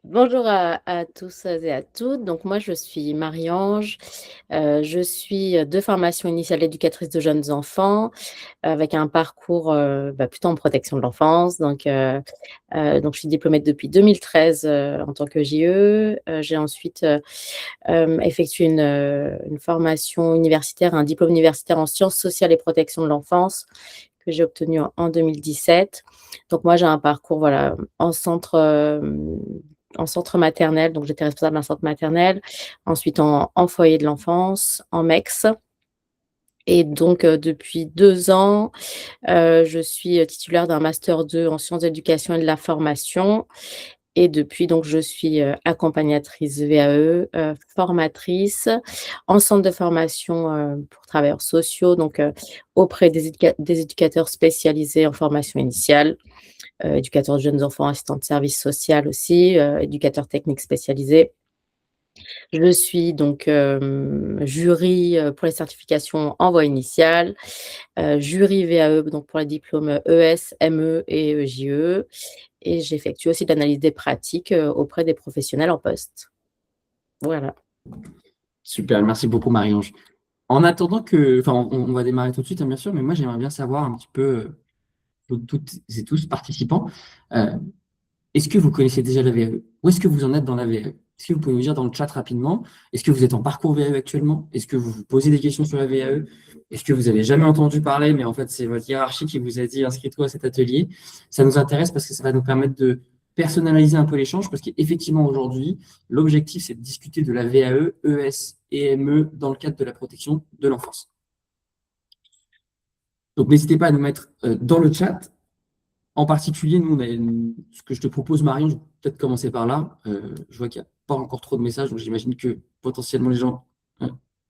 Bonjour à tous et à toutes. Donc moi, je suis Marie-Ange. Je suis de formation initiale éducatrice de jeunes enfants, avec un parcours, plutôt en protection de l'enfance. Donc je suis diplômée depuis 2013, en tant que JE. J'ai ensuite, effectué une formation universitaire, un diplôme universitaire en sciences sociales et protection de l'enfance que j'ai obtenu en 2017. Donc moi, j'ai un parcours, voilà, en centre maternel, donc j'étais responsable d'un centre maternel, ensuite en foyer de l'enfance, en MEX, et donc depuis 2 ans, je suis titulaire d'un master 2 en sciences de l'éducation et de la formation, et depuis, donc, je suis accompagnatrice VAE, formatrice en centre de formation, pour travailleurs sociaux, donc auprès des éducateurs spécialisés en formation initiale, éducateurs de jeunes enfants, assistants de service social aussi, éducateurs techniques spécialisés. Je suis donc jury, pour les certifications en voie initiale, jury VAE, donc pour les diplômes ES, ME et JE, et j'effectue aussi de l'analyse des pratiques, auprès des professionnels en poste. Voilà. Super, merci beaucoup Marie-Ange. En attendant que, enfin, on va démarrer tout de suite, hein, bien sûr, mais moi j'aimerais bien savoir un petit peu, toutes et tous participants, euh, est-ce que vous connaissez déjà la VAE? Où est-ce que vous en êtes dans la VAE? Est-ce que vous pouvez nous dire dans le chat rapidement? Est-ce que vous êtes en parcours VAE actuellement? Est-ce que vous vous posez des questions sur la VAE? Est-ce que vous avez jamais entendu parler, mais en fait c'est votre hiérarchie qui vous a dit inscris-toi à cet atelier? Ça nous intéresse parce que ça va nous permettre de personnaliser un peu l'échange, parce qu'effectivement aujourd'hui, l'objectif c'est de discuter de la VAE, ES et ME dans le cadre de la protection de l'enfance. Donc n'hésitez pas à nous mettre dans le chat. En particulier, nous, ce que je te propose, Marion, je vais peut-être commencer par là. Je vois qu'il n'y a pas encore trop de messages, donc j'imagine que potentiellement les gens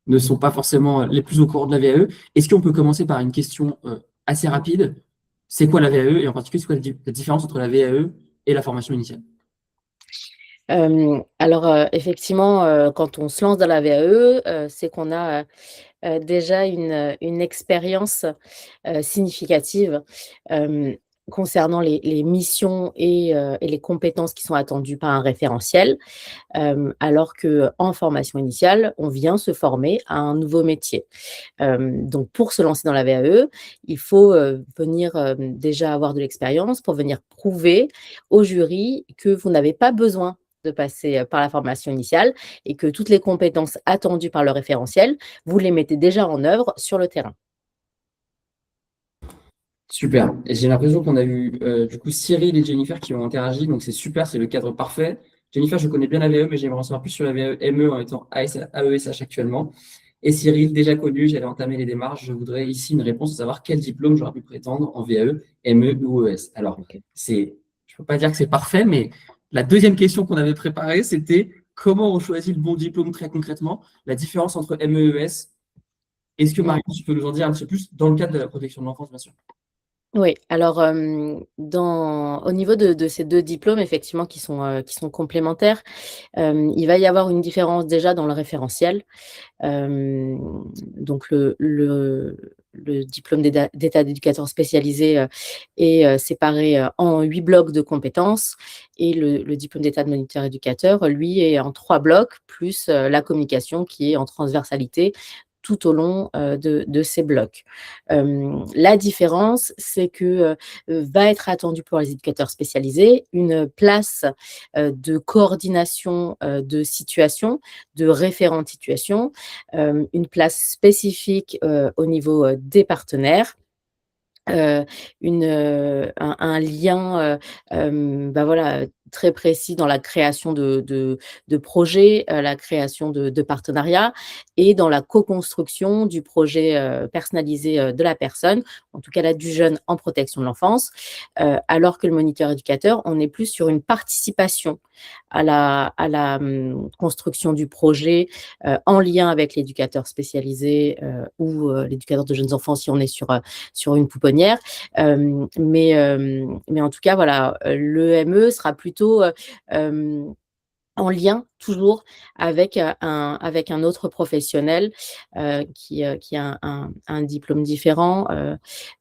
ne sont pas forcément les plus au courant de la VAE. Est-ce qu'on peut commencer par une question assez rapide? C'est quoi la VAE et en particulier, c'est quoi la différence entre la VAE et la formation initiale? Alors, effectivement, quand on se lance dans la VAE, c'est qu'on a, déjà une expérience, significative, hem, concernant les missions et les compétences qui sont attendues par un référentiel. Alors qu'en formation initiale, on vient se former à un nouveau métier. Donc pour se lancer dans la VAE, il faut, venir, déjà avoir de l'expérience pour venir prouver au jury que vous n'avez pas besoin de passer, par la formation initiale, et que toutes les compétences attendues par le référentiel, vous les mettez déjà en œuvre sur le terrain. Super. Et j'ai l'impression qu'on a eu du coup Cyril et Jennifer qui ont interagi, donc c'est super, c'est le cadre parfait. Jennifer, je connais bien la VAE, mais j'aimerais en savoir plus sur la VAE ME en étant AESH actuellement. Et Cyril, déjà connu, j'allais entamer les démarches. Je voudrais ici une réponse à savoir quel diplôme j'aurais pu prétendre en VAE, ME ou ES. Alors, OK. je ne peux pas dire que c'est parfait, mais la deuxième question qu'on avait préparée, c'était comment on choisit le bon diplôme très concrètement, la différence entre ME et ES. Est-ce que Mmh. Marion, tu peux nous en dire un petit peu plus dans le cadre de la protection de l'enfance, bien sûr? Oui, alors, au niveau de ces 2 diplômes, effectivement, qui sont complémentaires, il va y avoir une différence déjà dans le référentiel. Hem, donc le diplôme d'état d'éducateur spécialisé, est, séparé, en 8 blocs de compétences, et le diplôme d'état de moniteur éducateur, lui, est en 3 blocs, plus, la communication qui est en transversalité tout au long, de ces blocs. La différence, c'est que, va être attendue pour les éducateurs spécialisés une place, de coordination, de situation, de référent de situation, une place spécifique, au niveau, des partenaires, heu, un lien, voilà, très précis dans la création de projets, la création de partenariats, et dans la co-construction du projet, personnalisé, de la personne, en tout cas là, du jeune en protection de l'enfance. Alors que le moniteur éducateur, on est plus sur une participation à la construction du projet, en lien avec l'éducateur spécialisé, ou l'éducateur de jeunes enfants si on est sur une pouponnière. Mais en tout cas, voilà, l'EME sera plutôt, hem, en lien toujours avec un autre professionnel, qui a un diplôme différent,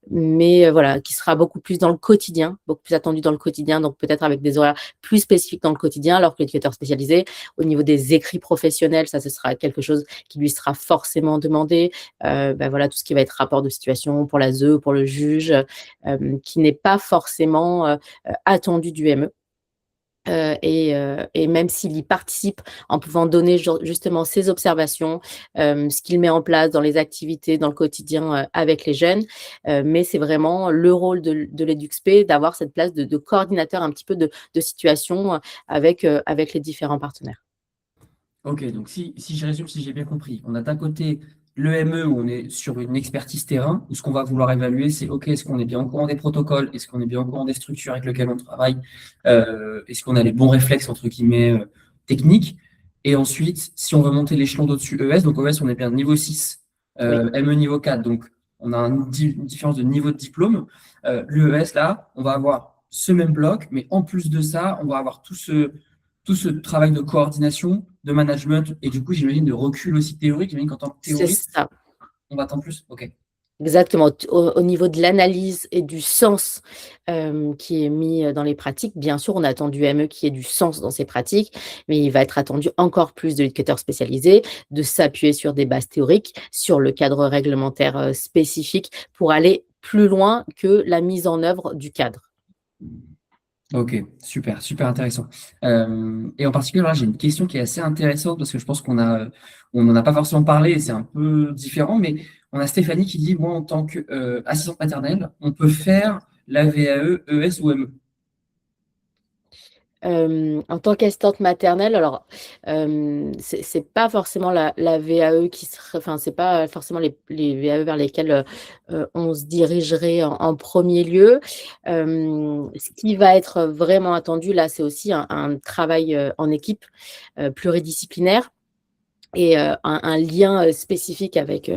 mais voilà, qui sera beaucoup plus dans le quotidien, beaucoup plus attendu dans le quotidien, donc peut-être avec des horaires plus spécifiques dans le quotidien, alors que l'éducateur spécialisé, au niveau des écrits professionnels, ça, ce sera quelque chose qui lui sera forcément demandé. Voilà, tout ce qui va être rapport de situation pour l'ASE, pour le juge, qui n'est pas forcément, attendu du ME. Et même s'il y participe en pouvant donner justement ses observations, ce qu'il met en place dans les activités, dans le quotidien, avec les jeunes. Mais c'est vraiment le rôle de l'EduxP d'avoir cette place de coordinateur un petit peu de situation, avec les différents partenaires. Ok, donc si je résume, si j'ai bien compris, on a d'un côté le ME où on est sur une expertise terrain, où ce qu'on va vouloir évaluer, c'est OK, est-ce qu'on est bien au courant des protocoles, est-ce qu'on est bien au courant des structures avec lesquelles on travaille, est-ce qu'on a les bons réflexes, entre guillemets, techniques. Et ensuite, si on veut monter l'échelon d'au-dessus ES, donc ES, on est bien niveau 6, Oui, ME niveau 4, donc on a une différence de niveau de diplôme. L'UES, là, on va avoir ce même bloc, mais en plus de ça, on va avoir tout ce travail de coordination, de management et du coup, j'imagine de recul aussi théorique. J'imagine qu'en tant que c'est théoriste, ça. on va attendre plus. OK. Exactement. Au niveau de l'analyse et du sens, qui est mis, dans les pratiques, bien sûr, on attend du ME qui ait du sens dans ses pratiques, mais il va être attendu encore plus de l'éducateur spécialisé, de s'appuyer sur des bases théoriques, sur le cadre réglementaire, spécifique pour aller plus loin que la mise en œuvre du cadre. Ok, super, super intéressant. Et en particulier, là, j'ai une question qui est assez intéressante parce que je pense on n'en a pas forcément parlé et c'est un peu différent, mais on a Stéphanie qui dit, moi, en tant qu'assistante maternelle, on peut faire la VAE, ES ou ME. En tant qu'assistante maternelle, alors, c'est pas forcément la VAE qui serait enfin, c'est pas forcément les VAE vers lesquels, on se dirigerait en 1er lieu. Ce qui va être vraiment attendu là, c'est aussi un travail, en équipe, pluridisciplinaire et un lien, spécifique avec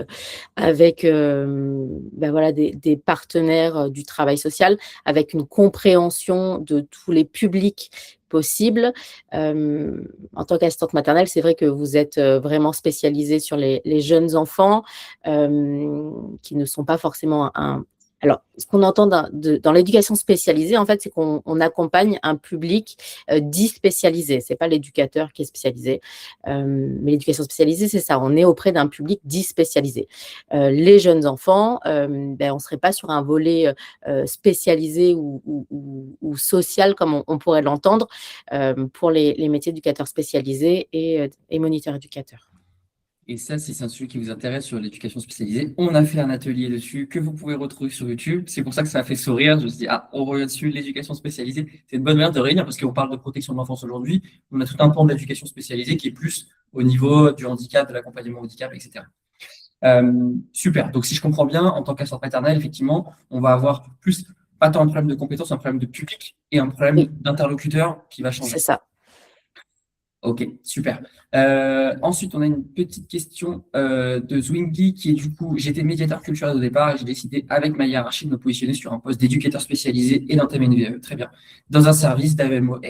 voilà des partenaires, du travail social, avec une compréhension de tous les publics possibles. En tant qu'assistante maternelle, c'est vrai que vous êtes, vraiment spécialisée sur les jeunes enfants, qui ne sont pas forcément un alors, ce qu'on entend dans l'éducation spécialisée, en fait, c'est qu'on accompagne un public, dit spécialisé. C'est pas l'éducateur qui est spécialisé. Mais l'éducation spécialisée, c'est ça, on est auprès d'un public dit spécialisé. Les jeunes enfants, on ne serait pas sur un volet spécialisé ou social comme on pourrait l'entendre pour les métiers d'éducateurs spécialisés et moniteurs éducateurs. Et ça, si c'est un sujet qui vous intéresse sur l'éducation spécialisée, on a fait un atelier dessus que vous pouvez retrouver sur YouTube. C'est pour ça que ça a fait sourire. Je me suis dit, ah, on revient dessus, l'éducation spécialisée. C'est une bonne manière de réunir parce qu'on parle de protection de l'enfance aujourd'hui. On a tout un pan de l'éducation spécialisée qui est plus au niveau du handicap, de l'accompagnement au handicap, etc. Super. Donc, si je comprends bien, en tant qu'assistante maternelle, effectivement, on va avoir plus, pas tant un problème de compétence, un problème de public et un problème Oui, d'interlocuteur qui va c'est changer. ça. Ok, super. Ensuite, on a une petite question de Zwingli qui est du coup, j'étais médiateur culturel au départ et j'ai décidé avec ma hiérarchie de me positionner sur un poste d'éducateur spécialisé et d'entamer une VE. Très bien. Dans un service d'AEMOR.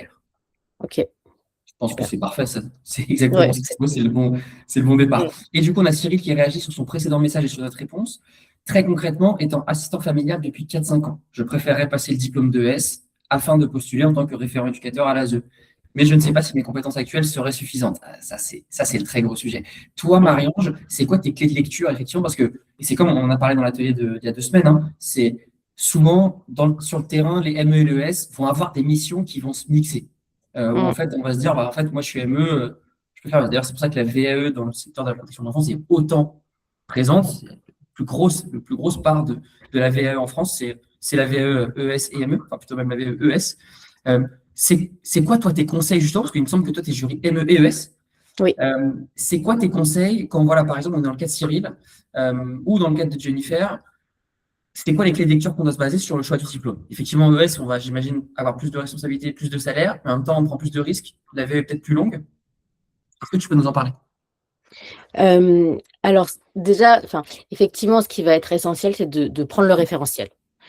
OK, Je pense que super. c'est parfait, ça. C'est exactement Ouais, ce qu'il faut, c'est le bon départ. mmh, Et du coup, on a Cyril qui réagit sur son précédent message et sur notre réponse. Très concrètement, étant assistant familial depuis 4-5 ans, je préférerais passer le diplôme de S afin de postuler en tant que référent éducateur à l'ASE. Mais je ne sais pas si mes compétences actuelles seraient suffisantes. Ça, c'est le très gros sujet. Toi, mmh, Marie-Ange, c'est quoi tes clés de lecture, effectivement? Parce que, et c'est comme on en a parlé dans l'atelier il y a 2 semaines, hein, c'est souvent sur le terrain, les ME et les ES vont avoir des missions qui vont se mixer. Où en mmh, fait, on va se dire, bah, en fait, moi, je suis ME, je peux faire. D'ailleurs, c'est pour ça que la VAE dans le secteur de la protection de l'enfance est autant présente. Le plus grosse part de la VAE en France, c'est la VAE ES et ME, enfin plutôt même la VAE ES. Euh, c'est quoi, toi, tes conseils, justement, parce qu'il me semble que toi, tu es jury ME et ES. oui. C'est quoi tes conseils quand, voilà, par exemple, on est dans le cas de Cyril ou dans le cas de Jennifer, c'est quoi les clés de lecture qu'on doit se baser sur le choix du diplôme? Effectivement, ES, on va, j'imagine, avoir plus de responsabilités, plus de salaire, mais en même temps, on prend plus de risques. La VAE est peut-être plus longue. Est-ce que tu peux nous en parler? Alors déjà, enfin, effectivement, ce qui va être essentiel, c'est de prendre le référentiel.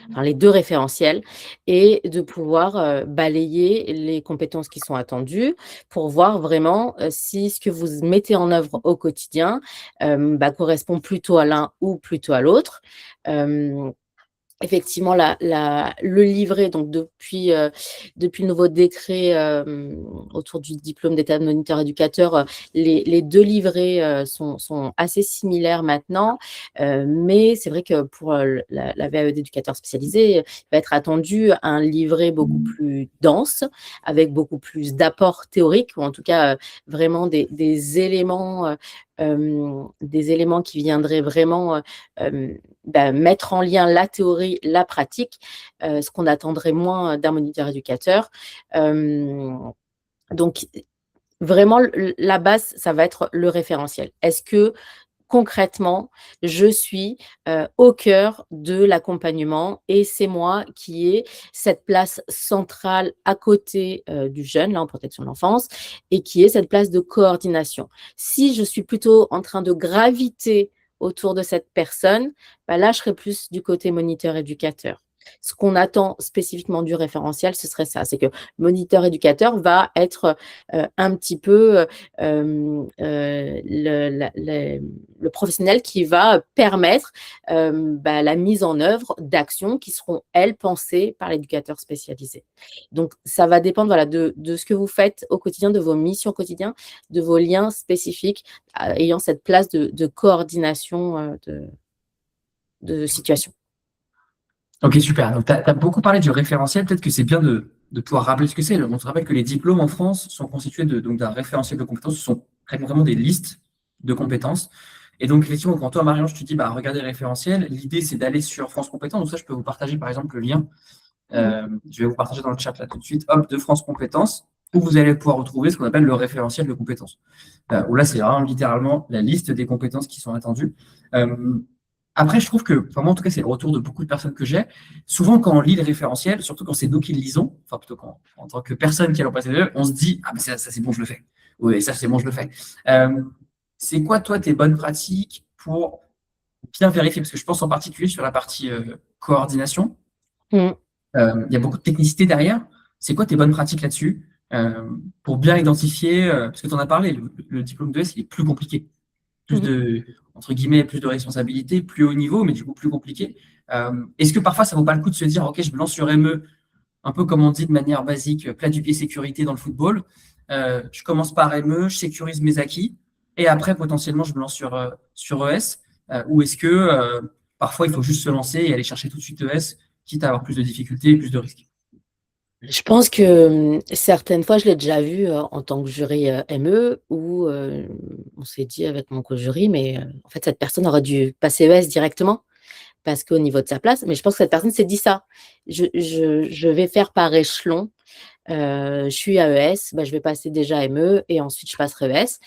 enfin les 2 référentiels et de pouvoir, balayer les compétences qui sont attendues pour voir vraiment, si ce que vous mettez en œuvre au quotidien, correspond plutôt à l'un ou plutôt à l'autre. Hem Effectivement, le livret, donc depuis le nouveau décret, autour du diplôme d'état de moniteur éducateur, les 2 livrets, sont assez similaires maintenant, mais c'est vrai que pour, la VAE d'éducateur spécialisé, il va être attendu un livret beaucoup plus dense, avec beaucoup plus d'apports théoriques ou en tout cas, vraiment des éléments qui viendraient vraiment, mettre en lien la théorie, la pratique, ce qu'on attendrait moins d'un moniteur éducateur. Hem, donc vraiment la base, ça va être le référentiel. Est-ce que concrètement, je suis, au cœur de l'accompagnement et c'est moi qui ai cette place centrale à côté, du jeune, là, en protection de l'enfance et qui ai cette place de coordination. Si je suis plutôt en train de graviter autour de cette personne, là, je serai plus du côté moniteur éducateur. Ce qu'on attend spécifiquement du référentiel, ce serait ça, c'est que moniteur éducateur va être, un petit peu, le professionnel qui va permettre, la mise en œuvre d'actions qui seront, elles, pensées par l'éducateur spécialisé. Donc ça va dépendre, voilà, de ce que vous faites au quotidien, de vos missions au quotidien, de vos liens spécifiques, ayant cette place de coordination, de situation. Ok, super. Donc, tu as beaucoup parlé du référentiel. Peut-être que c'est bien de pouvoir rappeler ce que c'est. On se rappelle que les diplômes en France sont constitués donc d'un référentiel de compétences. Ce sont très concrètement des listes de compétences. Et donc, effectivement, quand toi, Marie-Ange, tu dis, regardez le référentiel, l'idée, c'est d'aller sur France Compétences. Donc, ça, je peux vous partager, par exemple, le lien. Je vais vous partager dans le chat là tout de suite, hop, de France Compétences, où vous allez pouvoir retrouver ce qu'on appelle le référentiel de compétences. Où là, c'est vraiment littéralement la liste des compétences qui sont attendues. Après, je trouve que, enfin, moi, en tout cas, c'est le retour de beaucoup de personnes que j'ai. Souvent, quand on lit le référentiel, surtout quand c'est nous qui le lisons, enfin, plutôt en tant que personne qui a passé on se dit, ah, mais ça c'est bon, je le fais. Oui, ça, c'est bon, je le fais. C'est quoi, toi, tes bonnes pratiques pour bien vérifier? Parce que je pense en particulier sur la partie coordination. Mmh. Il y a beaucoup de technicité derrière. C'est quoi tes bonnes pratiques là-dessus pour bien identifier, parce que tu en as parlé, le diplôme de S, il est plus compliqué. Plus Mmh. de, entre guillemets, plus de responsabilités, plus haut niveau, mais du coup plus compliqué. Est-ce que parfois ça vaut pas le coup de se dire, OK, je me lance sur ME, un peu comme on dit de manière basique, plat du pied sécurité dans le football. Je commence par ME, je sécurise mes acquis, et après potentiellement je me lance sur ES. Ou est-ce que parfois il faut juste se lancer et aller chercher tout de suite ES, quitte à avoir plus de difficultés et plus de risques? Je pense que, certaines fois, je l'ai déjà vu, en tant que jury, ME où, on s'est dit avec mon co-jury: «Mais, en fait, cette personne aurait dû passer ES directement, parce qu'au niveau de sa place». Mais je pense que cette personne s'est dit ça: «Je vais faire par échelon, je suis à ES, je vais passer déjà ME et ensuite je passerai ES».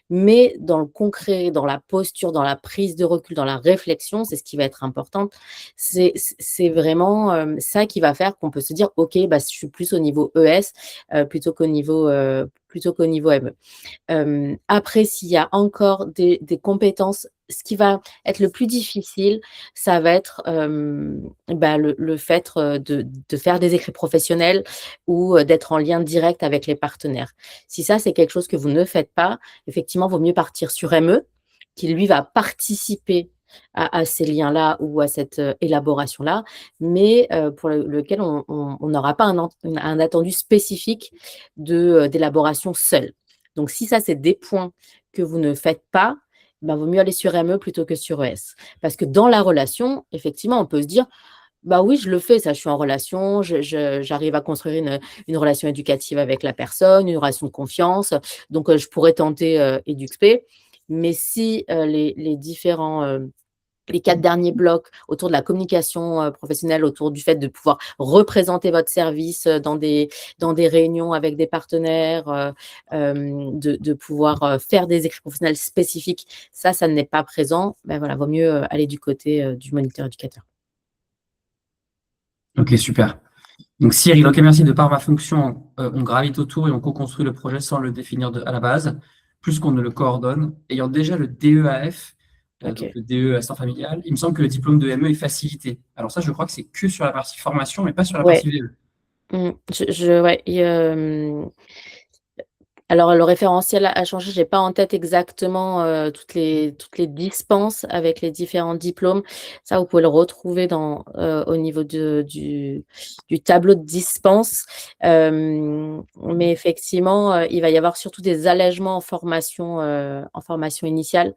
Mais dans le concret, dans la posture, dans la prise de recul, dans la réflexion, c'est ce qui va être important. C'est vraiment, ça qui va faire qu'on peut se dire: «OK, je suis plus au niveau ES, plutôt qu'au niveau ME». Après, s'il y a encore des compétences, ce qui va être le plus difficile, ça va être, le fait, de faire des écrits professionnels ou, d'être en lien direct avec les partenaires. Si ça, c'est quelque chose que vous ne faites pas, effectivement, vaut mieux partir sur ME, qui lui va participer à ces liens-là ou à cette, élaboration-là, mais, pour lequel on n'aura pas un attendu spécifique d'élaboration seul. Donc si ça, c'est des points que vous ne faites pas, vaut mieux aller sur ME plutôt que sur ES. Parce que dans la relation, effectivement, on peut se dire: «Bah oui, je le fais ça, je suis en relation, j'arrive à construire une relation éducative avec la personne, une relation de confiance, donc je pourrais tenter, EduxP». Mais si, les 4 derniers blocs autour de la communication, professionnelle, autour du fait de pouvoir représenter votre service, dans des réunions avec des partenaires, de pouvoir, faire des écrits professionnels spécifiques, ça n'est pas présent, voilà, vaut mieux, aller du côté, du moniteur éducateur. Ok, super. Donc Cyril, ok, merci. De par ma fonction, on gravite autour et on co-construit le projet sans le définir à la base, plus qu'on ne le coordonne. Ayant déjà le DEAF, donc OK. le DE assistant familial. Il me semble que le diplôme de ME est facilité. Alors ça, je crois que c'est que sur la partie formation, mais pas sur la Ouais. partie VE. Ouais, alors le référentiel a changé, j'ai pas en tête exactement, toutes les dispenses avec les différents diplômes. Ça, vous pouvez le retrouver au niveau du tableau de dispenses. Mais effectivement, il va y avoir surtout des allègements en formation initiale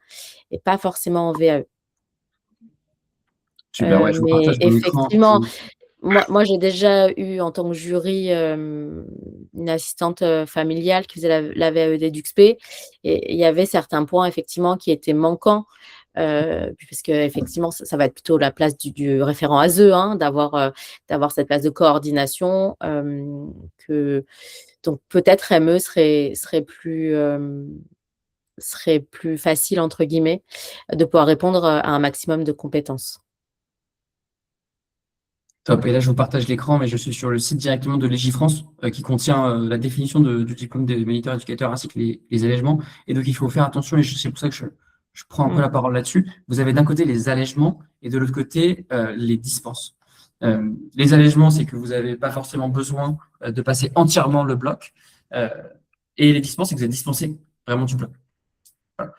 et pas forcément en VAE. Super, ouais, je vous Mais partage mon écran. effectivement, moi, j'ai déjà eu en tant que jury, une assistante, familiale qui faisait la VAE d'EduxP et il y avait certains points effectivement qui étaient manquants, puisque effectivement ça va être plutôt la place du référent ASE, hein, d'avoir cette place de coordination, que donc peut-être ME serait plus «facile» entre guillemets, de pouvoir répondre, à un maximum de compétences. Top. Et là, je vous partage l'écran, mais je suis sur le site directement de Légifrance, qui contient la définition du diplôme des moniteurs éducateurs ainsi que les allègements. Et donc, il faut faire attention, et c'est pour ça que je prends un peu Mmh. la parole là-dessus. Vous avez d'un côté les allègements et de l'autre côté les dispenses. Les allègements, c'est que vous n'avez pas forcément besoin de passer entièrement le bloc. Euh, et les dispenses, c'est que vous êtes dispensé vraiment du bloc. Voilà.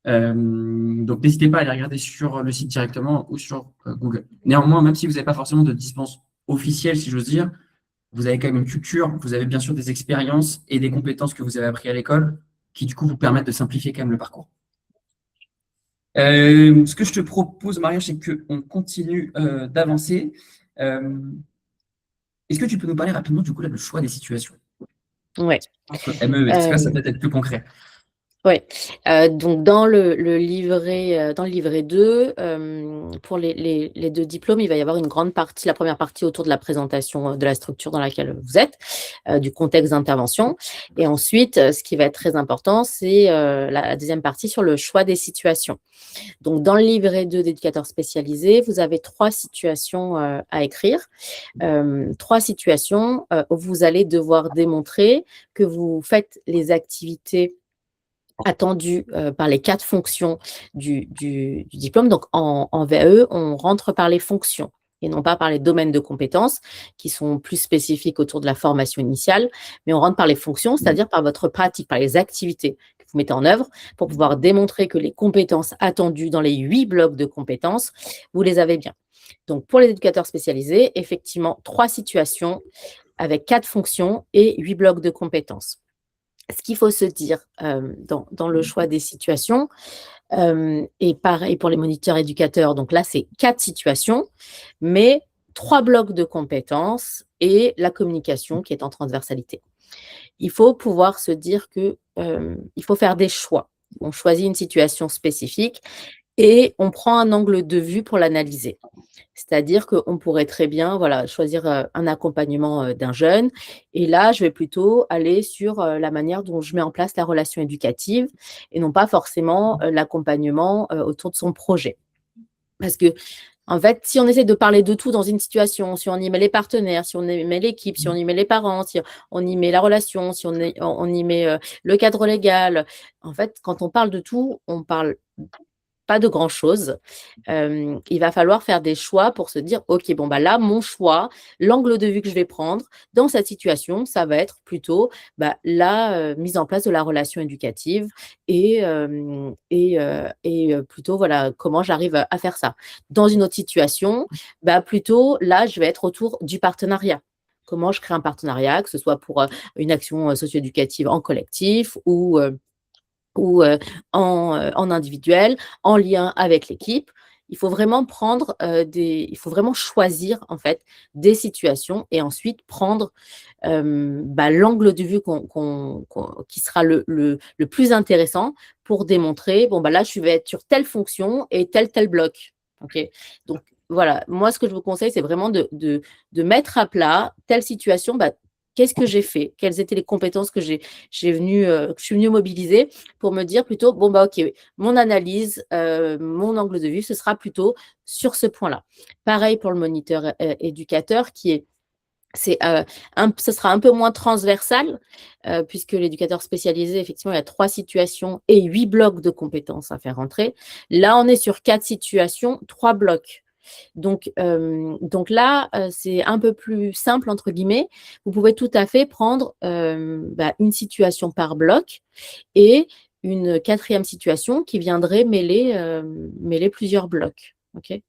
Donc, n'hésitez pas à aller regarder sur le site directement ou sur Google. Néanmoins, même si vous n'avez pas forcément de dispense officielle, si j'ose dire, vous avez quand même une culture, vous avez bien sûr des expériences et des compétences que vous avez appris à l'école qui, du coup, vous permettent de simplifier quand même le parcours. Ce que je te propose, Maria, c'est qu'on continue d'avancer. Euh, Est-ce que tu peux nous parler rapidement, du coup, là, du choix des situations Ouais. entre ME et ESTPA, ça peut être plus concret. Ouais, donc dans le livret 2, pour les 2 diplômes, il va y avoir une grande partie, la première partie autour de la présentation, de la structure dans laquelle vous êtes, du contexte d'intervention et ensuite, ce qui va être très important, c'est, la deuxième partie sur le choix des situations. Donc dans le livret 2 d'éducateur spécialisé, vous avez 3 situations, à écrire, 3 situations, où vous allez devoir démontrer que vous faites les activités attendu, par les 4 fonctions du diplôme. Donc en VAE, on rentre par les fonctions et non pas par les domaines de compétences qui sont plus spécifiques autour de la formation initiale, mais on rentre par les fonctions, c'est-à-dire par votre pratique, par les activités que vous mettez en œuvre pour pouvoir démontrer que les compétences attendues dans les 8 blocs de compétences, vous les avez bien. Donc pour les éducateurs spécialisés, effectivement, 3 situations avec 4 fonctions et 8 blocs de compétences. Ce qu'il faut se dire, dans le choix des situations, et pareil pour les moniteurs éducateurs, donc là, c'est 4 situations, mais 3 blocs de compétences et la communication qui est en transversalité. Il faut pouvoir se dire que, il faut faire des choix. On choisit une situation spécifique et on prend un angle de vue pour l'analyser. C'est-à-dire qu'on pourrait très bien, voilà, choisir, un accompagnement, d'un jeune et là, je vais plutôt aller sur, la manière dont je mets en place la relation éducative et non pas forcément, l'accompagnement, autour de son projet. Parce qu'en fait, si on essaie de parler de tout dans une situation, si on y met les partenaires, si on y met l'équipe, si on y met les parents, si on y met la relation, si on y met, le cadre légal, en fait, quand on parle de tout, on parle pas de grand-chose. Il va falloir faire des choix pour se dire: «OK, bon, bah, là, mon choix, l'angle de vue que je vais prendre dans cette situation, ça va être plutôt, bah, la, mise en place de la relation éducative et plutôt, voilà, comment j'arrive à faire ça». Dans une autre situation, bah, plutôt, là, je vais être autour du partenariat. Comment je crée un partenariat, que ce soit pour, une action, socio-éducative en collectif ou en individuel, en lien avec l'équipe. Il faut vraiment choisir en fait des situations et ensuite prendre, bah, l'angle de vue qui sera le plus intéressant pour démontrer: «Bon, bah, là, je vais être sur telle fonction et tel bloc». OK? Donc voilà, moi, ce que je vous conseille, c'est vraiment de mettre à plat telle situation, bah, qu'est-ce que j'ai fait? Quelles étaient les compétences que je suis venue mobiliser pour me dire plutôt: «Bon, bah, OK, mon analyse, mon angle de vue, ce sera plutôt sur ce point-là». Pareil pour le moniteur, éducateur qui est Ce sera un peu moins transversal, puisque l'éducateur spécialisé, effectivement, il y a 3 situations et 8 blocs de compétences à faire rentrer. Là, on est sur 4 situations, 3 blocs. Donc là, c'est un peu plus «simple» entre guillemets. Vous pouvez tout à fait prendre, une situation par bloc et une quatrième situation qui viendrait mêler plusieurs blocs. OK?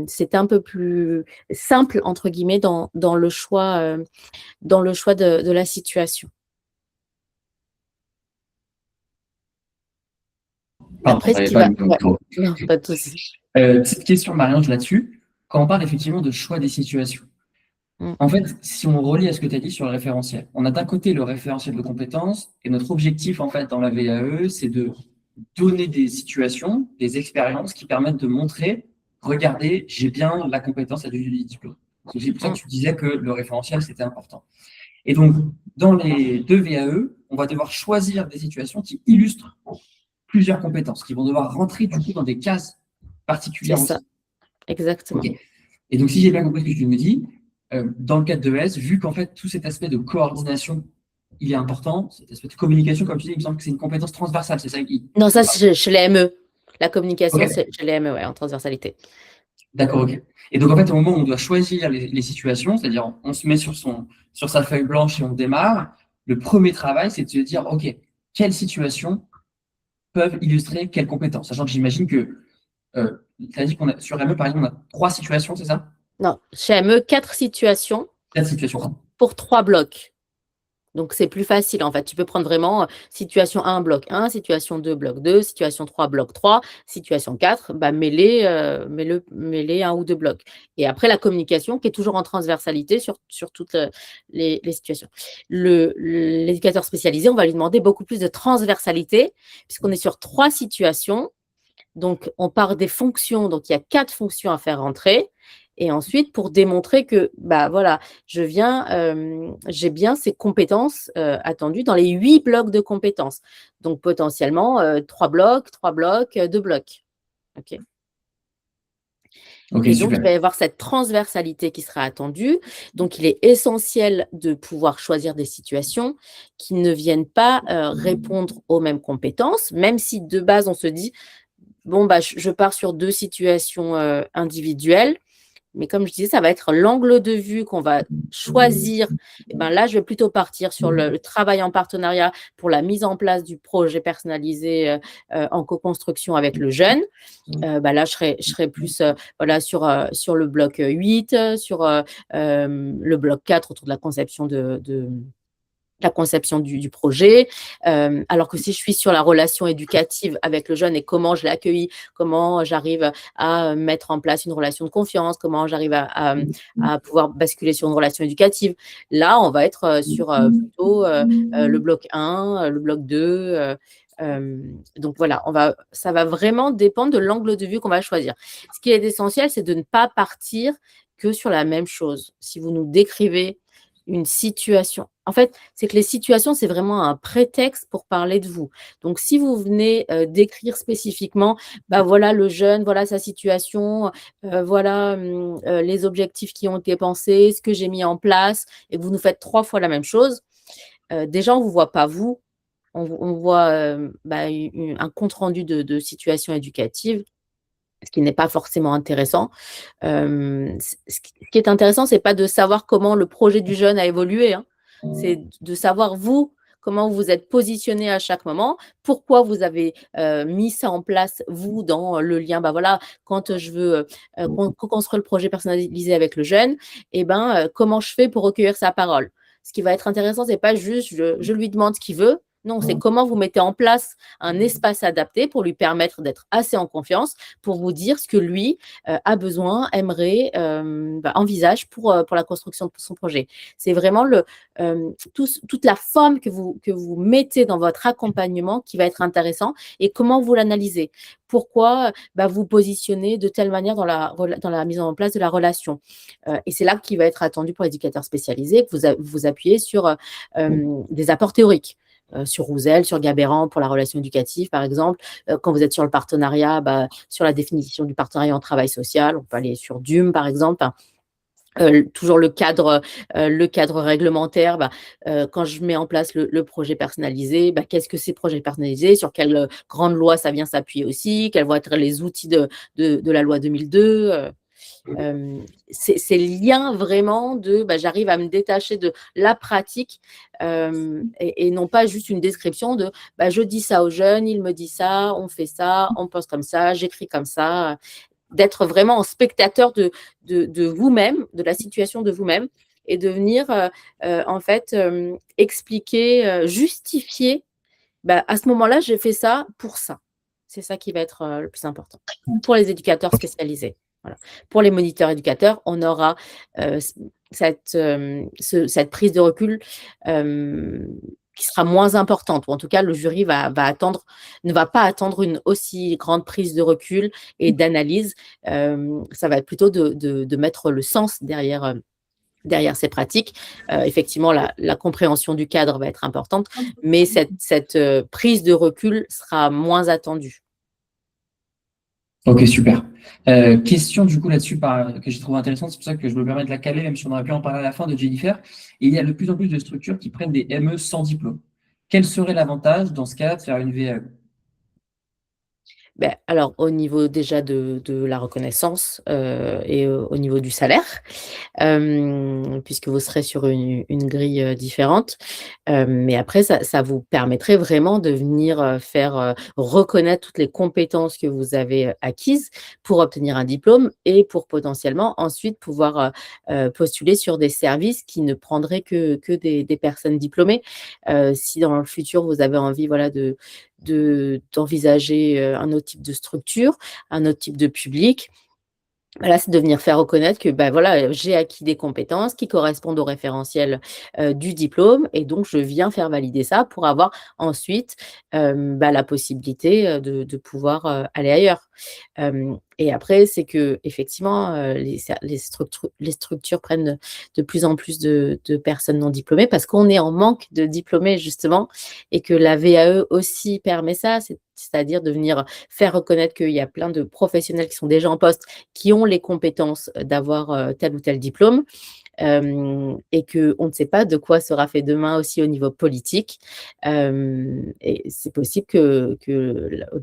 C'est un peu plus «simple» entre guillemets dans le choix de la situation. Pardon, Après ce j'avais qui pas va le ouais, micro. non, pas de souci. Petite question, Marie-Ange, là-dessus. Quand on parle effectivement de choix des situations, Mmh, en fait, si on relie à ce que tu as dit sur le référentiel, on a d'un côté le référentiel de compétences, et notre objectif, en fait, dans la VAE, c'est de donner des situations, des expériences qui permettent de montrer, regardez, j'ai bien la compétence à du diplôme. C'est aussi pour ça que mmh, tu disais que le référentiel, c'était important. Et donc, dans les deux VAE, on va devoir choisir des situations qui illustrent plusieurs compétences, qui vont devoir rentrer du coup dans des cases c'est particulières ça, aussi. exactement. Ok. Et donc, si j'ai bien compris ce que tu me dis, dans le cadre de S, vu qu'en fait tout cet aspect de coordination, il est important, cet aspect de communication, comme tu dis, il me semble que c'est une compétence transversale, c'est ça qui... Non, ça, c'est chez les ME. La Ok, communication, c'est chez les ME, ouais, en transversalité. d'accord, ok. Et donc en fait, au moment où on doit choisir les situations, c'est-à-dire on se met sur sa feuille blanche et on démarre, le premier travail, c'est de se dire, ok, quelles situations peuvent illustrer quelles compétences, sachant que j'imagine que tu as dit qu'on a sur ME, par exemple, on a 3 situations, c'est ça? Non, chez ME, 4 situations 4 situations, pour pardon. 3 blocs. Donc c'est plus facile, en fait. Tu peux prendre vraiment, situation 1, bloc 1, situation 2, bloc 2, situation 3, bloc 3, situation 4, mêler 1 ou 2 blocs. Et après la communication qui est toujours en transversalité sur toutes, les situations. L'éducateur spécialisé, on va lui demander beaucoup plus de transversalité puisqu'on est sur 3 situations. Donc, on part des fonctions, donc il y a 4 fonctions à faire rentrer et ensuite pour démontrer que, voilà, j'ai bien ces compétences, attendues dans les 8 blocs de compétences. Donc potentiellement, 3 blocs, 2 blocs. OK? Ok, Et donc il va super. y avoir cette transversalité qui sera attendue. Donc il est essentiel de pouvoir choisir des situations qui ne viennent pas, répondre aux mêmes compétences, même si de base on se dit: «Bon, je pars sur 2 situations, individuelles», mais comme je disais, ça va être l'angle de vue qu'on va choisir. Et ben, là, je vais plutôt partir sur le travail en partenariat pour la mise en place du projet personnalisé, en co-construction avec le jeune. Là, je serai plus, voilà, sur le bloc, 8, sur, le bloc 4 autour de la conception du projet, alors que si je suis sur la relation éducative avec le jeune et comment je l'accueille, comment j'arrive à mettre en place une relation de confiance, comment j'arrive à pouvoir basculer sur une relation éducative. Là, on va être, sur, plutôt, le bloc 1, le bloc 2, donc voilà, ça va vraiment dépendre de l'angle de vue qu'on va choisir. Ce qui est essentiel, c'est de ne pas partir que sur la même chose. Si vous nous décrivez une situation. En fait, c'est que les situations, c'est vraiment un prétexte pour parler de vous. Donc si vous venez, décrire spécifiquement, voilà le jeune, voilà sa situation, voilà, les objectifs qui ont été pensés, ce que j'ai mis en place et que vous nous faites 3 fois la même chose, déjà on ne vous voit pas vous, on voit, u un compte rendu de situation éducative, ce qui n'est pas forcément intéressant. Ce qui est intéressant, c'est pas de savoir comment le projet du jeune a évolué, hein. C'est de savoir vous, comment vous vous êtes positionné à chaque moment, pourquoi vous avez, mis ça en place, vous, dans le lien, voilà, quand je veux, co-construire le projet personnalisé avec le jeune et comment je fais pour recueillir sa parole? Ce qui va être intéressant, c'est pas juste je lui demande ce qu'il veut. Non, c'est comment vous mettez en place un espace adapté pour lui permettre d'être assez en confiance pour vous dire ce que lui, a besoin, aimerait, envisage pour la construction de son projet. C'est vraiment toute la forme que vous mettez dans votre accompagnement qui va être intéressant et comment vous l'analysez. Pourquoi, vous positionnez de telle manière dans la mise en place de la relation. Et c'est là qu'il va être attendu pour l'éducateur spécialisé, que vous appuyez sur, des apports théoriques, sur Roussel, sur Gabéran pour la relation éducative, par exemple. Quand vous êtes sur le partenariat, sur la définition du partenariat en travail social, on peut aller sur Dume, par exemple. Toujours le cadre réglementaire. Quand je mets en place le projet personnalisé, qu'est-ce que c'est projet personnalisé? Sur quelle grande loi ça vient s'appuyer aussi? Quels vont être les outils de la loi 2002? Ces liens vraiment j'arrive à me détacher de la pratique et non pas juste une description de je dis ça aux jeunes, il me dit ça, on fait ça, on pense comme ça, j'écris comme ça. D'être vraiment en spectateur de vous-même, de la situation de vous-même, et de venir en fait expliquer, justifier, à ce moment-là, j'ai fait ça pour ça. C'est ça qui va être le plus important. Pour les éducateurs spécialisés. Voilà. Pour les moniteurs éducateurs, on aura cette prise de recul qui sera moins importante, ou en tout cas le jury ne va pas attendre une aussi grande prise de recul et d'analyse. Ça va être plutôt de mettre le sens derrière ces pratiques. Effectivement, la compréhension du cadre va être importante, mais cette prise de recul sera moins attendue. Ok, super. Question du coup là-dessus que j'ai trouvé intéressante, c'est pour ça que je me permets de la caler, même si on aurait pu en parler à la fin de Jennifer. Il y a de plus en plus de structures qui prennent des ME sans diplôme. Quel serait l'avantage dans ce cas de faire une VAE? Alors, au niveau déjà de la reconnaissance et au niveau du salaire, puisque vous serez sur une grille différente. Mais après, ça vous permettrait vraiment de venir faire reconnaître toutes les compétences que vous avez acquises pour obtenir un diplôme et pour potentiellement ensuite pouvoir postuler sur des services qui ne prendraient que des personnes diplômées. Si dans le futur, vous avez envie d'envisager un autre type de structure, un autre type de public. Là, c'est de venir faire reconnaître que j'ai acquis des compétences qui correspondent au référentiel du diplôme, et donc je viens faire valider ça pour avoir ensuite la possibilité de pouvoir aller ailleurs. Et après, c'est que effectivement, les structures prennent de plus en plus de personnes non diplômées parce qu'on est en manque de diplômés justement, et que la VAE aussi permet ça, c'est-à-dire de venir faire reconnaître qu'il y a plein de professionnels qui sont déjà en poste, qui ont les compétences d'avoir tel ou tel diplôme, et qu'on ne sait pas de quoi sera fait demain aussi au niveau politique. Et c'est possible qu'au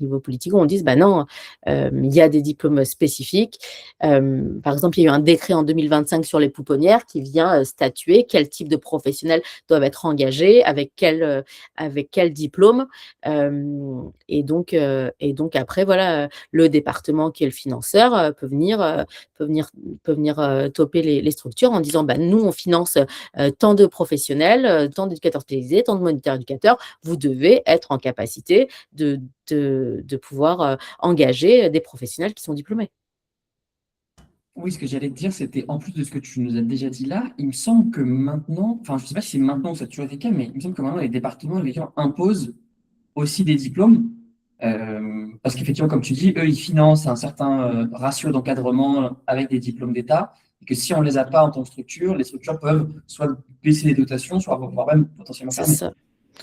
niveau politique, on dise, non, il y a des diplômes spécifiques. Par exemple, il y a eu un décret en 2025 sur les pouponnières qui vient statuer quel type de professionnels doivent être engagés, avec quel diplôme. Et donc après, voilà, le département qui est le financeur peut venir toper les structures en disant nous, on finance tant de professionnels, tant d'éducateurs spécialisés, tant de moniteurs éducateurs, vous devez être en capacité de pouvoir engager des professionnels qui sont diplômés. Oui, ce que j'allais te dire, c'était en plus de ce que tu nous as déjà dit là, il me semble que maintenant, enfin je ne sais pas si c'est maintenant ou ça a toujours été le cas, mais il me semble que maintenant les départements, les gens imposent aussi des diplômes. Parce qu'effectivement, comme tu dis, eux, ils financent un certain ratio d'encadrement avec des diplômes d'État, et que si on ne les a pas en tant que structure, les structures peuvent soit baisser les dotations, soit voire même potentiellement C'est fermer. ça.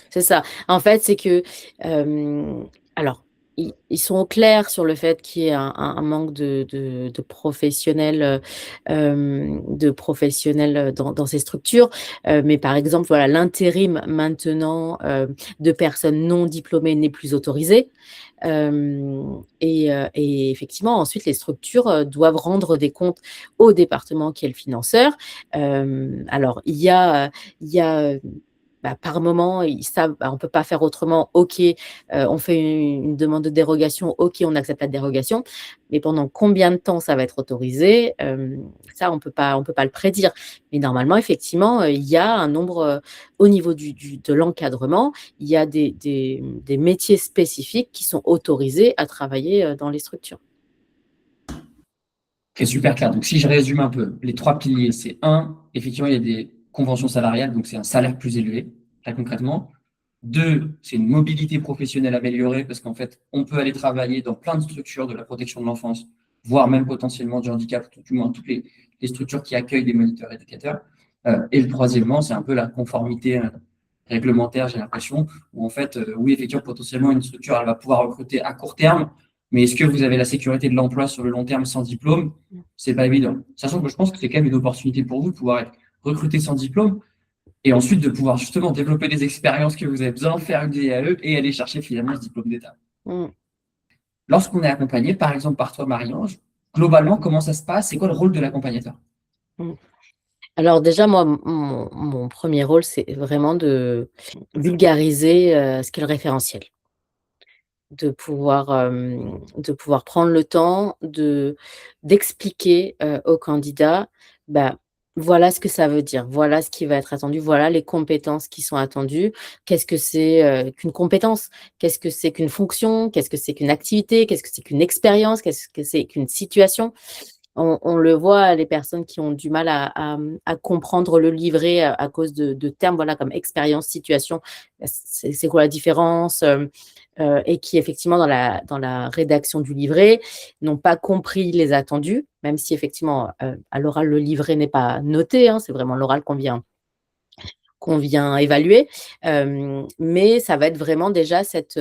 C'est ça. En fait, c'est que, alors, ils sont au clair sur le fait qu'il y ait un manque de professionnels, dans ces structures. Mais par exemple, voilà, l'intérim maintenant de personnes non diplômées n'est plus autorisé. Et effectivement, ensuite, les structures doivent rendre des comptes au département qui est le financeur. Alors, il y a par moment, ils savent, on ne peut pas faire autrement, ok, on fait une demande de dérogation, ok, on accepte la dérogation, mais pendant combien de temps ça va être autorisé, ça, on peut pas le prédire. Mais normalement, effectivement, il y a un nombre, au niveau de l'encadrement, il y a des métiers spécifiques qui sont autorisés à travailler dans les structures. C'est super clair. Donc, si je résume un peu, les trois piliers, c'est un, effectivement, il y a des conventions salariales, donc c'est un salaire plus élevé, très concrètement. Deux, c'est une mobilité professionnelle améliorée, parce qu'en fait, on peut aller travailler dans plein de structures de la protection de l'enfance, voire même potentiellement du handicap, tout du moins toutes les structures qui accueillent des moniteurs éducateurs. Et le troisièmement, c'est un peu la conformité réglementaire, j'ai l'impression, où en fait, oui, effectivement, potentiellement, une structure, elle va pouvoir recruter à court terme, Mais est-ce que vous avez la sécurité de l'emploi sur le long terme sans diplôme? C'est pas évident. Sachant que je pense que c'est quand même une opportunité pour vous de pouvoir être recruté sans diplôme et ensuite de pouvoir justement développer des expériences que vous avez besoin, faire une DAE et aller chercher finalement ce diplôme d'État. Mm. Lorsqu'on est accompagné, par exemple par toi, Marie-Ange, globalement, comment ça se passe? C'est quoi le rôle de l'accompagnateur? Mm. Alors déjà, moi, mon premier rôle, c'est vraiment de vulgariser ce qu'est le référentiel. De pouvoir prendre le temps d'expliquer aux candidats, bah, voilà ce que ça veut dire, voilà ce qui va être attendu, voilà les compétences qui sont attendues. Qu'est-ce que c'est qu'une compétence? Qu'est-ce que c'est qu'une fonction? Qu'est-ce que c'est qu'une activité? Qu'est-ce que c'est qu'une expérience? Qu'est-ce que c'est qu'une situation? On le voit, les personnes qui ont du mal à comprendre le livret à cause de termes, voilà, comme expérience, situation, c'est quoi la différence? Et qui effectivement dans la rédaction du livret, n'ont pas compris les attendus, même si effectivement, à l'oral, le livret n'est pas noté, hein, c'est vraiment l'oral qu'on vient évaluer. Mais ça va être vraiment déjà cette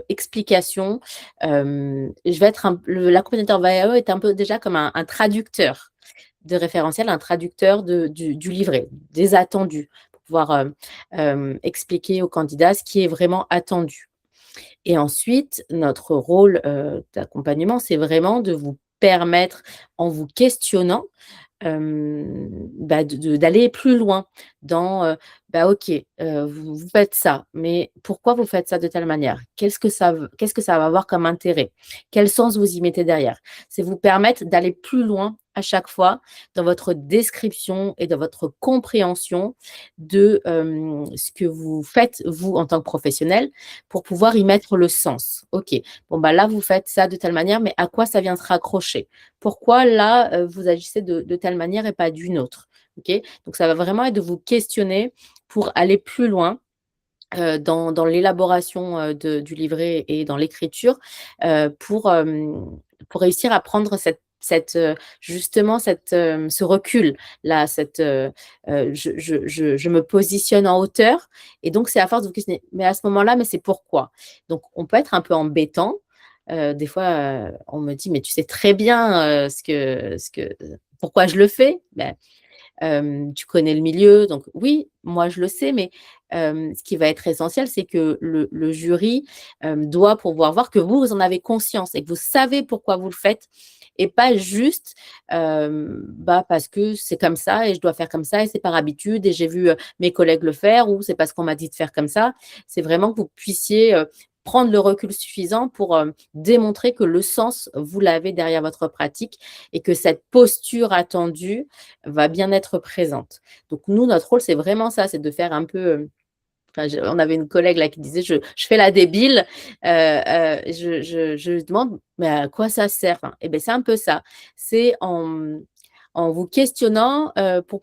explication. Je vais être l'accompagnateur VAE est un peu déjà comme un traducteur de référentiel, un traducteur du livret, des attendus, pour pouvoir expliquer aux candidats ce qui est vraiment attendu. Et ensuite, notre rôle d'accompagnement, c'est vraiment de vous permettre, en vous questionnant, d'aller plus loin dans, OK, vous faites ça, mais pourquoi vous faites ça de telle manière? Qu'est-ce que ça va avoir comme intérêt? Quel sens vous y mettez derrière? C'est vous permettre d'aller plus loin à chaque fois dans votre description et dans votre compréhension de, ce que vous faites, vous, en tant que professionnel, pour pouvoir y mettre le sens. OK, bon, là, vous faites ça de telle manière, mais à quoi ça vient se raccrocher? Pourquoi là, vous agissez de telle manière et pas d'une autre? OK? Donc ça va vraiment être de vous questionner pour aller plus loin, dans l'élaboration, du livret et dans l'écriture, pour réussir à prendre justement ce recul-là, je me positionne en hauteur et donc c'est à force de vous questionner: «Mais à ce moment-là, mais c'est pourquoi?» Donc on peut être un peu embêtant. Des fois, on me dit: «Mais tu sais très bien, pourquoi je le fais». Tu connais le milieu, donc oui, moi je le sais, mais ce qui va être essentiel, c'est que le jury, doit pouvoir voir que vous en avez conscience et que vous savez pourquoi vous le faites et pas juste, parce que c'est comme ça et je dois faire comme ça et c'est par habitude et j'ai vu, mes collègues le faire ou c'est parce qu'on m'a dit de faire comme ça. C'est vraiment que vous puissiez, prendre le recul suffisant pour, démontrer que le sens, vous l'avez derrière votre pratique et que cette posture attendue va bien être présente. Donc nous, notre rôle, c'est vraiment ça, c'est de faire un peu, on avait une collègue là qui disait: «Je fais la débile, je lui demande: "Mais à quoi ça sert?"» Enfin, et beh, c'est un peu ça. C'est en vous questionnant, pour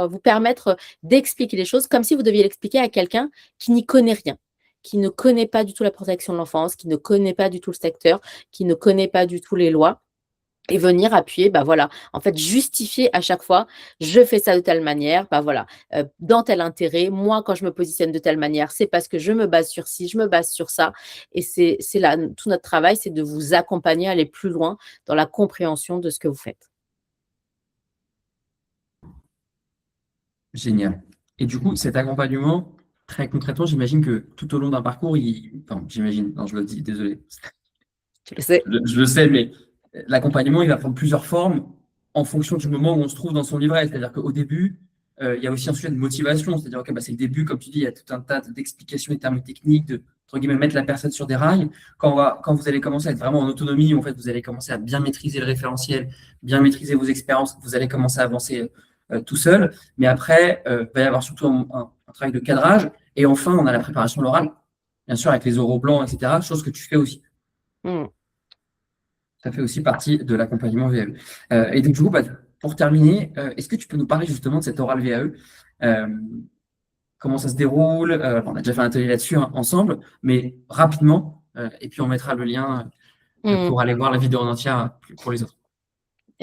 vous permettre d'expliquer les choses comme si vous deviez l'expliquer à quelqu'un qui n'y connaît rien, qui ne connaît pas du tout la protection de l'enfance, qui ne connaît pas du tout le secteur, qui ne connaît pas du tout les lois. Et venir appuyer, voilà, en fait, justifier à chaque fois: «Je fais ça de telle manière, voilà, dans tel intérêt. Moi, quand je me positionne de telle manière, c'est parce que je me base sur ci, je me base sur ça» et c'est là, tout notre travail, c'est de vous accompagner à aller plus loin dans la compréhension de ce que vous faites. Génial. Et du coup, cet accompagnement, très concrètement, j'imagine que tout au long d'un parcours, enfin, j'imagine, non, je le dis, désolé, Tu le sais? je le sais, mais l'accompagnement, il va prendre plusieurs formes en fonction du moment où on se trouve dans son livret. C'est-à-dire qu'au début, il y a aussi un sujet de motivation. C'est-à-dire que c'est le début, comme tu dis, il y a tout un tas d'explications et de termes techniques, entre guillemets, mettre la personne sur des rails. Quand vous allez commencer à être vraiment en autonomie, en fait, vous allez commencer à bien maîtriser le référentiel, bien maîtriser vos expériences, vous allez commencer à avancer tout seul. Mais après, il va y avoir surtout un travail de cadrage. Et enfin, on a la préparation de l'oral, bien sûr, avec les oraux blancs, etc., chose que tu fais aussi. Mmh. Ça fait aussi partie de l'accompagnement VAE. Et donc, du coup, pour terminer, est-ce que tu peux nous parler justement de cet oral VAE? Comment ça se déroule? On a déjà fait un atelier là-dessus ensemble, mais rapidement, et puis on mettra le lien Mmh. pour aller voir la vidéo en entière pour les autres.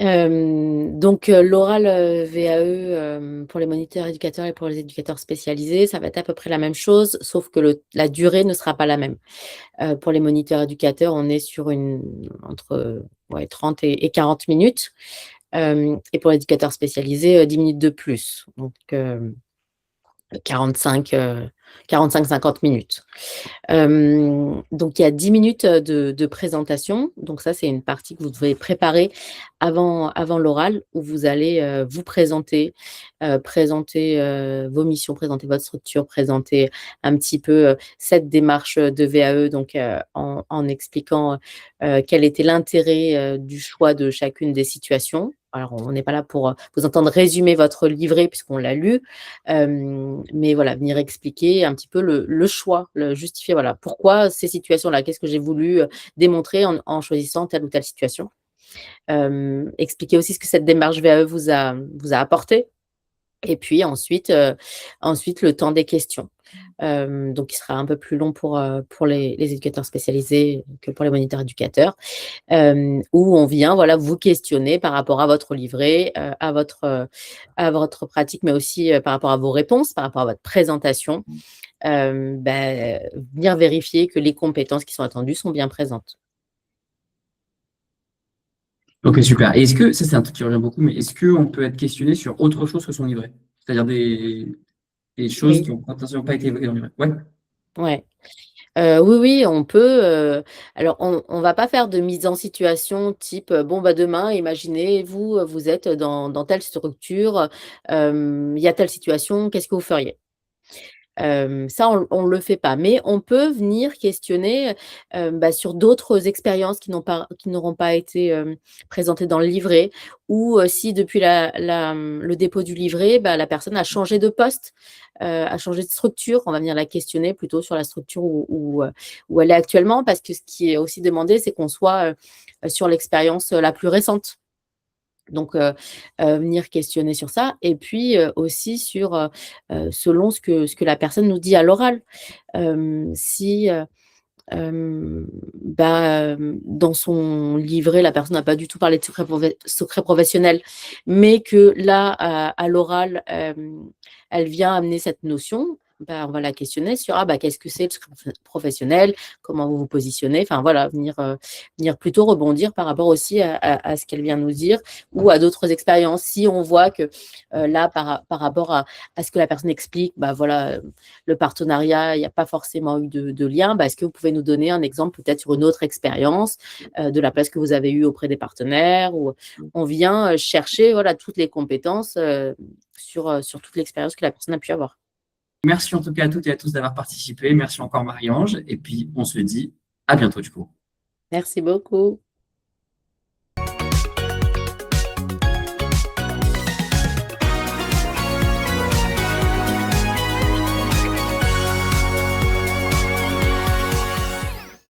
Donc l'oral VAE pour les moniteurs éducateurs et pour les éducateurs spécialisés, ça va être à peu près la même chose, sauf que la durée ne sera pas la même. Pour les moniteurs éducateurs, on est sur entre 30 et 40 minutes. Et pour l'éducateur spécialisé, 10 minutes de plus. Donc 45-50 minutes. Donc il y a 10 minutes de présentation. Donc ça, c'est une partie que vous devez préparer avant l'oral, où vous allez vous présenter, présenter vos missions, présenter votre structure, présenter un petit peu cette démarche de VAE, donc en expliquant quel était l'intérêt du choix de chacune des situations. Alors, on n'est pas là pour vous entendre résumer votre livret puisqu'on l'a lu, mais voilà, venir expliquer un petit peu le choix, justifier, voilà, pourquoi ces situations-là, qu'est-ce que j'ai voulu démontrer en choisissant telle ou telle situation. Expliquer aussi ce que cette démarche VAE vous a apporté. Et puis ensuite le temps des questions. Donc il sera un peu plus long pour les éducateurs spécialisés que pour les moniteurs éducateurs, où on vient, voilà, vous questionner par rapport à votre livret, à votre pratique, mais aussi par rapport à vos réponses, par rapport à votre présentation. Venir vérifier que les compétences qui sont attendues sont bien présentes. Ok, super. Et est-ce que, ça c'est un truc qui revient beaucoup, mais est-ce qu'on peut être questionné sur autre chose que son livret? C'est-à-dire des choses Oui. qui n'ont potentiellement pas été évoquées dans le livret. Ouais. Ouais. Oui, on peut, alors on va pas faire de mise en situation type, bon, bah, demain, imaginez-vous, vous êtes dans telle structure, il y a telle situation, qu'est-ce que vous feriez? Ça, on le fait pas, mais on peut venir questionner, sur d'autres expériences qui n'auront pas été, présentées dans le livret, ou si depuis le dépôt du livret, la personne a changé de poste, a changé de structure. On va venir la questionner plutôt sur la structure où elle est actuellement, parce que ce qui est aussi demandé, c'est qu'on soit, sur l'expérience, la plus récente. Donc venir questionner sur ça, et puis aussi sur, selon ce que la personne nous dit à l'oral. Si, dans son livret, la personne n'a pas du tout parlé de secret professionnel, mais que là, à l'oral, elle vient amener cette notion, on va la questionner sur: «Ah, qu'est-ce que c'est le secret professionnel? Comment vous vous positionnez?» Enfin voilà, venir plutôt rebondir par rapport aussi à ce qu'elle vient nous dire, ou à d'autres expériences. Si on voit que, là, par rapport à ce que la personne explique, voilà, le partenariat, il n'y a pas forcément eu de lien. Est-ce que vous pouvez nous donner un exemple peut-être sur une autre expérience, de la place que vous avez eue auprès des partenaires? Ou on vient chercher, voilà, toutes les compétences sur toute l'expérience que la personne a pu avoir. Merci en tout cas à toutes et à tous d'avoir participé. Merci encore Marie-Ange. Et puis on se dit à bientôt du coup. Merci beaucoup.